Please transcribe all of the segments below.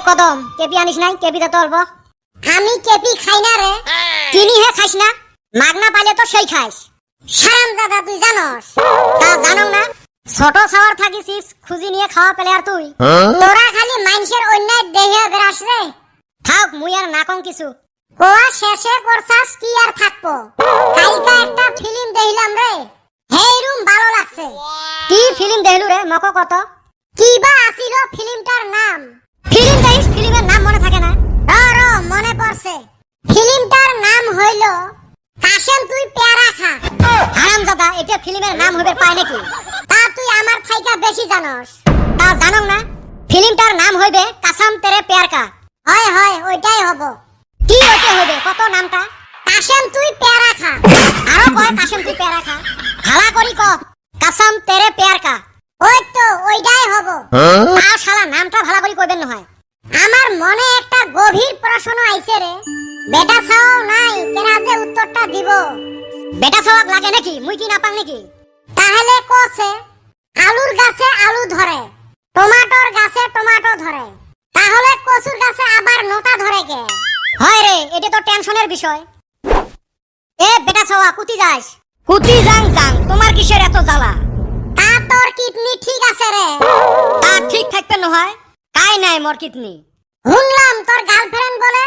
কদম কেপি আনিস নাই, কেপিতে তো অল্প। আমি কেপি খাই না রে। কিনি হে খাইস না, মাগনা পাইলে তো সেই খাইস। হারামজাদা তুই জানস? তা জানো না, ছোট ছাওয়ার থাকি চিপস খুঁজি নিয়ে খাওয়া পেলে আর তুই। তোরা খালি মানুষের অন্যায় দেহে বেরাস রে। থাক মুই আর না কম কিছু। কোয়া শেষে করছাস কি আর থাকবো। কালকে একটা ফিল্ম দেখিলাম রে, হেই রুম ভালো লাগছে। কি ফিল্ম দেখলু রে, মকো কত? কি বা আছিল ফিল্মটার নাম? ফিল্ম দেখিস, ফিল্মের নাম মনে থাকে না? র মনে পড়ছে, ফিল্মটার নাম হইল কাশেম তুই পেয়ারা খা। হারামজাদা, এটা ফিল্মের নাম হবে পায় নাকি? তা তুই আমার থাইকা বেশি জানস। তা জানো না, ফিল্মটার নাম হইবে কাসাম তেরে পেয়ার কা। হয় হয়, ওইটাই হবো। কি ওইটা হবে, কত নামটা? কাশেম তুই পেয়ারা খা। আরো কয় কাশেম তুই পেয়ারা খা। ভালা করি ক কাসাম তেরে পেয়ার কা। ওই তো ওইটাই হবো। আর শালা নামটা ভালা করি কইবেন না হয়। আমার মনে একটা গভীর প্রশ্ন আইছে রে। বেটা ছাও নাই, কেনা যে উত্তরটা দিব। বেটা ছাওয়াক লাগে নাকি, মুই কি না পাং নাকি? তাহলে কোছে, আলুর গাছে আলু ধরে, টমাটোর গাছে টমাটো ধরে, তাহলে কচুর গাছে আবার নোটা ধরে কে? হয় রে, এটা তো টেনশনের বিষয়। এ বেটা ছাওয়া, কুতি যাস? কুতি যাং যাং, তোমার কিসের এত জ্বালা? তা তোর কিডনি ঠিক আছে রে? তা ঠিক থাকবে না হয়, কাই নাই মোর কিডনি। শুনলাম তোর গার্লফ্রেন্ড বলে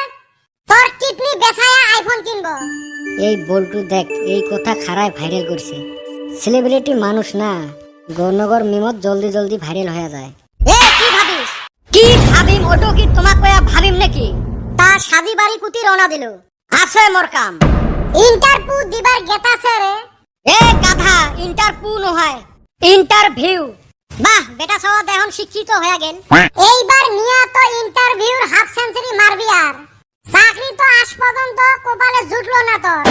তোর কিডনি বেচায়া আইফোন কিনবো। এই বল্টু দেখ, এই কথা খারাপ ভাইরাল করছে। সেলিব্রিটি মানুষ না, গণনগর মিমত জলদি জলদি ভাইরাল হয়ে যায়। এ কি ভাবিস? কি ভাবিম ওটো কি তোমাক কয়া ভাবিম নাকি? তা সাজি বাড়ি কুতি রওনা দিল। আছে মোর কাম। ইন্টারভিউ দিবার গেতাছে রে। এ গাধা, ইন্টারভিউ নহয়, ইন্টারভিউ। বাহ, বেটা ছাওয়া দেখুন শিক্ষিত হয়ে গেল। এইবার নিয়া তো ইন্টারভিউর হাফ সেঞ্চুরি মারবি আর। চাকরি তো আজ পর্যন্ত কপালে জুটলো না তোর।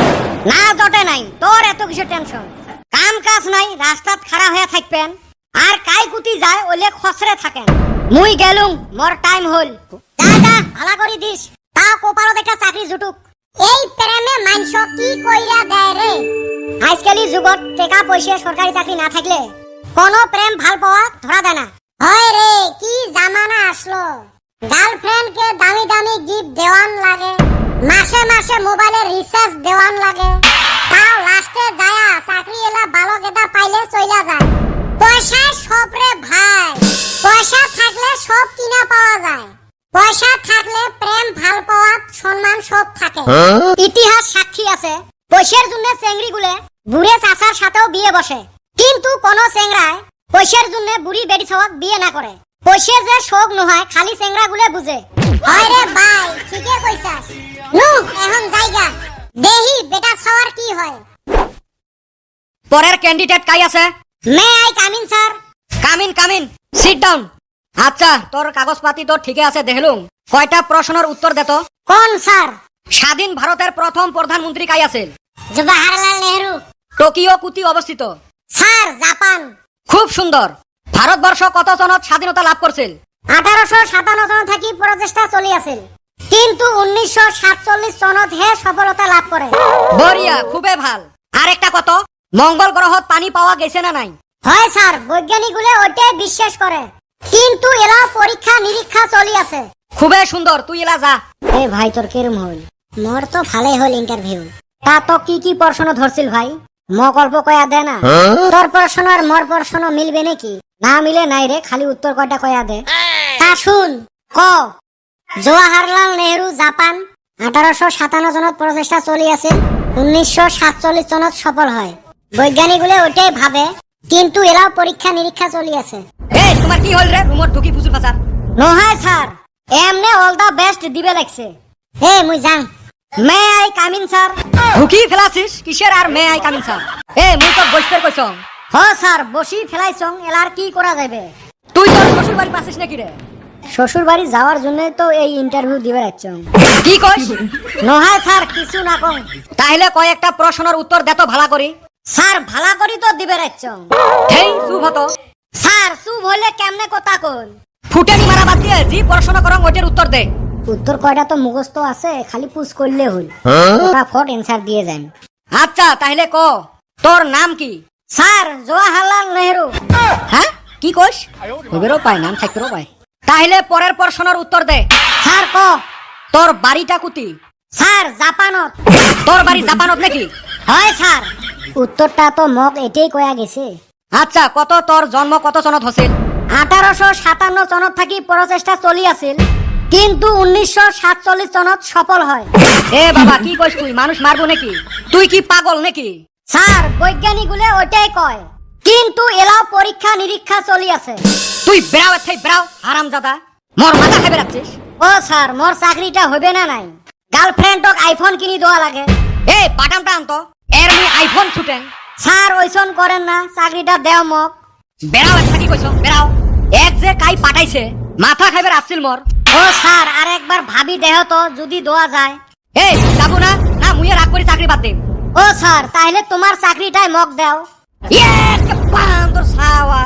না জটে নাই, তোর এত কিছু টেনশন। কাম কাজ নাই, রাস্তাত খাড়া হয়ে থাকবেন আর কাই কুতি যায় ওলে খসরে থাকেন। মুই গেলুম, মোর টাইম হল। যা যা, ভালা করি দিস। তা কপালে দেখা চাকরি জুটুক। এই প্রেমে মানস কি কইরা দেয় রে। আজকালি যুগত টাকা পয়সা সরকারি চাকরি না থাকলে কোনো প্রেম ভাল পাওয়া ধরা দেয় না। হয় রে, কি জামানা আসলো। গার্লফ্রেন্ড কে দামি দামি গিফট দেওয়ান লাগে, মাসে মাসে মোবাইলে রিচার্জ দেওয়ান লাগে। তাও লাস্টে যায়া চাকরি এলা ভালো গেদা পাইলে চইলা যায়। পয়সা সব রে ভাই, পয়সা থাকলে সব কিনা পাওয়া যায়। পয়সা থাকলে প্রেম ভাল পাওয়া সম্মান সব থাকে। ইতিহাস সাক্ষী আছে, পয়সার জন্য চেংড়ি গুলে বুড়ে চাচার সাথেও বিয়ে বসে, কিন্তু কোন চেংড়ায় পয়সার জন্য বুড়ি বেটি ছাওয়াক বিয়ে না করে। পয়সা যে শোক নহয়, খালি চেংড়া গুলে বুঝে। হয় রে ভাই, ঠিকই কইছাস। নু এখন জায়গা দেহি বেটা ছাওয়ার কি হয়। পরের ক্যান্ডিডেট কাই আছে? মে I come in sir? Come in come in, sit down. আচ্ছা, তোর কাগজপাতি তো ঠিকই আছে দেখলুম। কয়টা প্রশ্নের উত্তর দে তো। কোন স্যার? স্বাধীন ভারতের প্রথম প্রধানমন্ত্রী কাই আছেন? জওহরলাল নেহরু। টোকিও কুতি অবস্থিত? Sir, Japan. খুব সুন্দর। ভারতবর্ষ কত সনত স্বাধীনতা লাভ করছিল? 1857 সন থাকি প্রচেষ্টা চলি আছিল, কিন্তু 1947 সনত হে সফলতা লাভ করে। বড়িয়া, খুবই ভাল। আর একটা কত, মঙ্গল গ্রহত পানি পাওয়া গেছে না নাই? হয় স্যার, বৈজ্ঞানিকগুলো ওইটাই বিশ্বাস করে, কিন্তু এলা পরীক্ষা নিরীক্ষা চলি আছে। খুবই সুন্দর, তুই এলা যা। এ ভাই, তোর কেরম হল? মোর তো ভালোই হল ইন্টারভিউ। তা তো কি কি প্রশ্ন ধরছিল ভাই, মোক অল্প কয়া দে না। তোর প্রশ্ন আর মোর প্রশ্ন মিলবে নাকি? না মিলে নাই রে, খালি উত্তর কয়টা কয়া দে। তা শুন, ক জওহরলাল নেহরু জাপান 1857 সনত প্রচেষ্টা চলি আছিল, 1947 সনত সফল হয়। বৈজ্ঞানিকগুলো ওইটাই ভাবে, কিন্তু এলাও পরীক্ষা নিরীক্ষা চলি আছে। এই তোমার কি হল রে, রুমত ঢুকি ফুসুর ফাসার? নহয় স্যার, এমনে অল দা বেস্ট দিবে লাগছে। হে মুই যাং। May I come in sir? ঢুকি ফেলাছিস কিসের আর মে আই কামিন স্যার? এ মুই তো বসতে কইছং। হ স্যার, বসি ফেলাইছং, এলার কি করা যাবে। তুই তোর শ্বশুর বাড়ি পাছিস নাকি রে? শ্বশুর বাড়ি যাওয়ার জন্য তো এই ইন্টারভিউ দিবে রাখছং। কি কইস? নহয় স্যার, কিছু না কম। তাহলে কয়েকটা প্রশ্নের উত্তর দে তো ভালা করি। স্যার, ভালা করি তো দিবে রাখছং। হেই চুপ হতো। স্যার, চুপ হইলে কেমনে কথা কন? ফুটানি মারা বাদ দিয়ে জি প্রশ্ন করং ওইটার উত্তর দে। উত্তর কয়টা তো মুখস্থ আছে, খালি পুশ করলে হল। ফটাফট অ্যানসার দিয়ে যান। আচ্ছা, তাহলে ক তোর নাম কি? স্যার, জওহরলাল নেহরু। হ্যাঁ, কি কইস? ওবেরও পায়, নাম থাকতেও পায়। তাহলে পরের প্রশ্নের উত্তর দে। স্যার ক তোর বাড়িটা কুতি? স্যার জাপানত। তোর বাড়ি জাপানত নাকি? হয় স্যার। উত্তরটা তো মগ এটাই কয়া গেছে। আচ্ছা, কত তোর জন্ম কত সনত হছিল? 1857 সনত থাকি প্রচেষ্টা চলি আছিল, কিন্তু 1947 সনত সফল হয়। এ বাবা, কি কইস তুই? মানুষ মারবো নাকি? তুই কি পাগল নাকি? স্যার বৈজ্ঞানিক গুলে ওইটাই কয়, কিন্তু এলাও পরীক্ষা নিরীক্ষা চলি আছে। তুই বেড়াও এথাই বেড়াও, হারামজাদা। মোর মাথা খাই বেড়াচ্ছিস? ও স্যার, মোর চাকরিটা হবে না নাই? গার্লফ্রেন্ডক আইফোন কিনি দেওয়া লাগে। এ বাটামটা আনতো, এর মুই আইফোন ছুটেন। স্যার ওইসন করেন না, চাকরিটা দেও মক। বেড়াও এথা, কি কইছ? বেড়াও। এক যে কাই পাঠাইছে, মাথা খাইবে আসছিল মোর। ও স্যার, আর একবার ভাবি দেহ তো, যদি দেওয়া যায়। এই যাবো না, না মুইয়ে রাগ করে চাকরি বাদ দিম। ও স্যার, তাহলে তোমার চাকরিটাই মক দেও। ইয়ে, বান্দর ছাওয়া।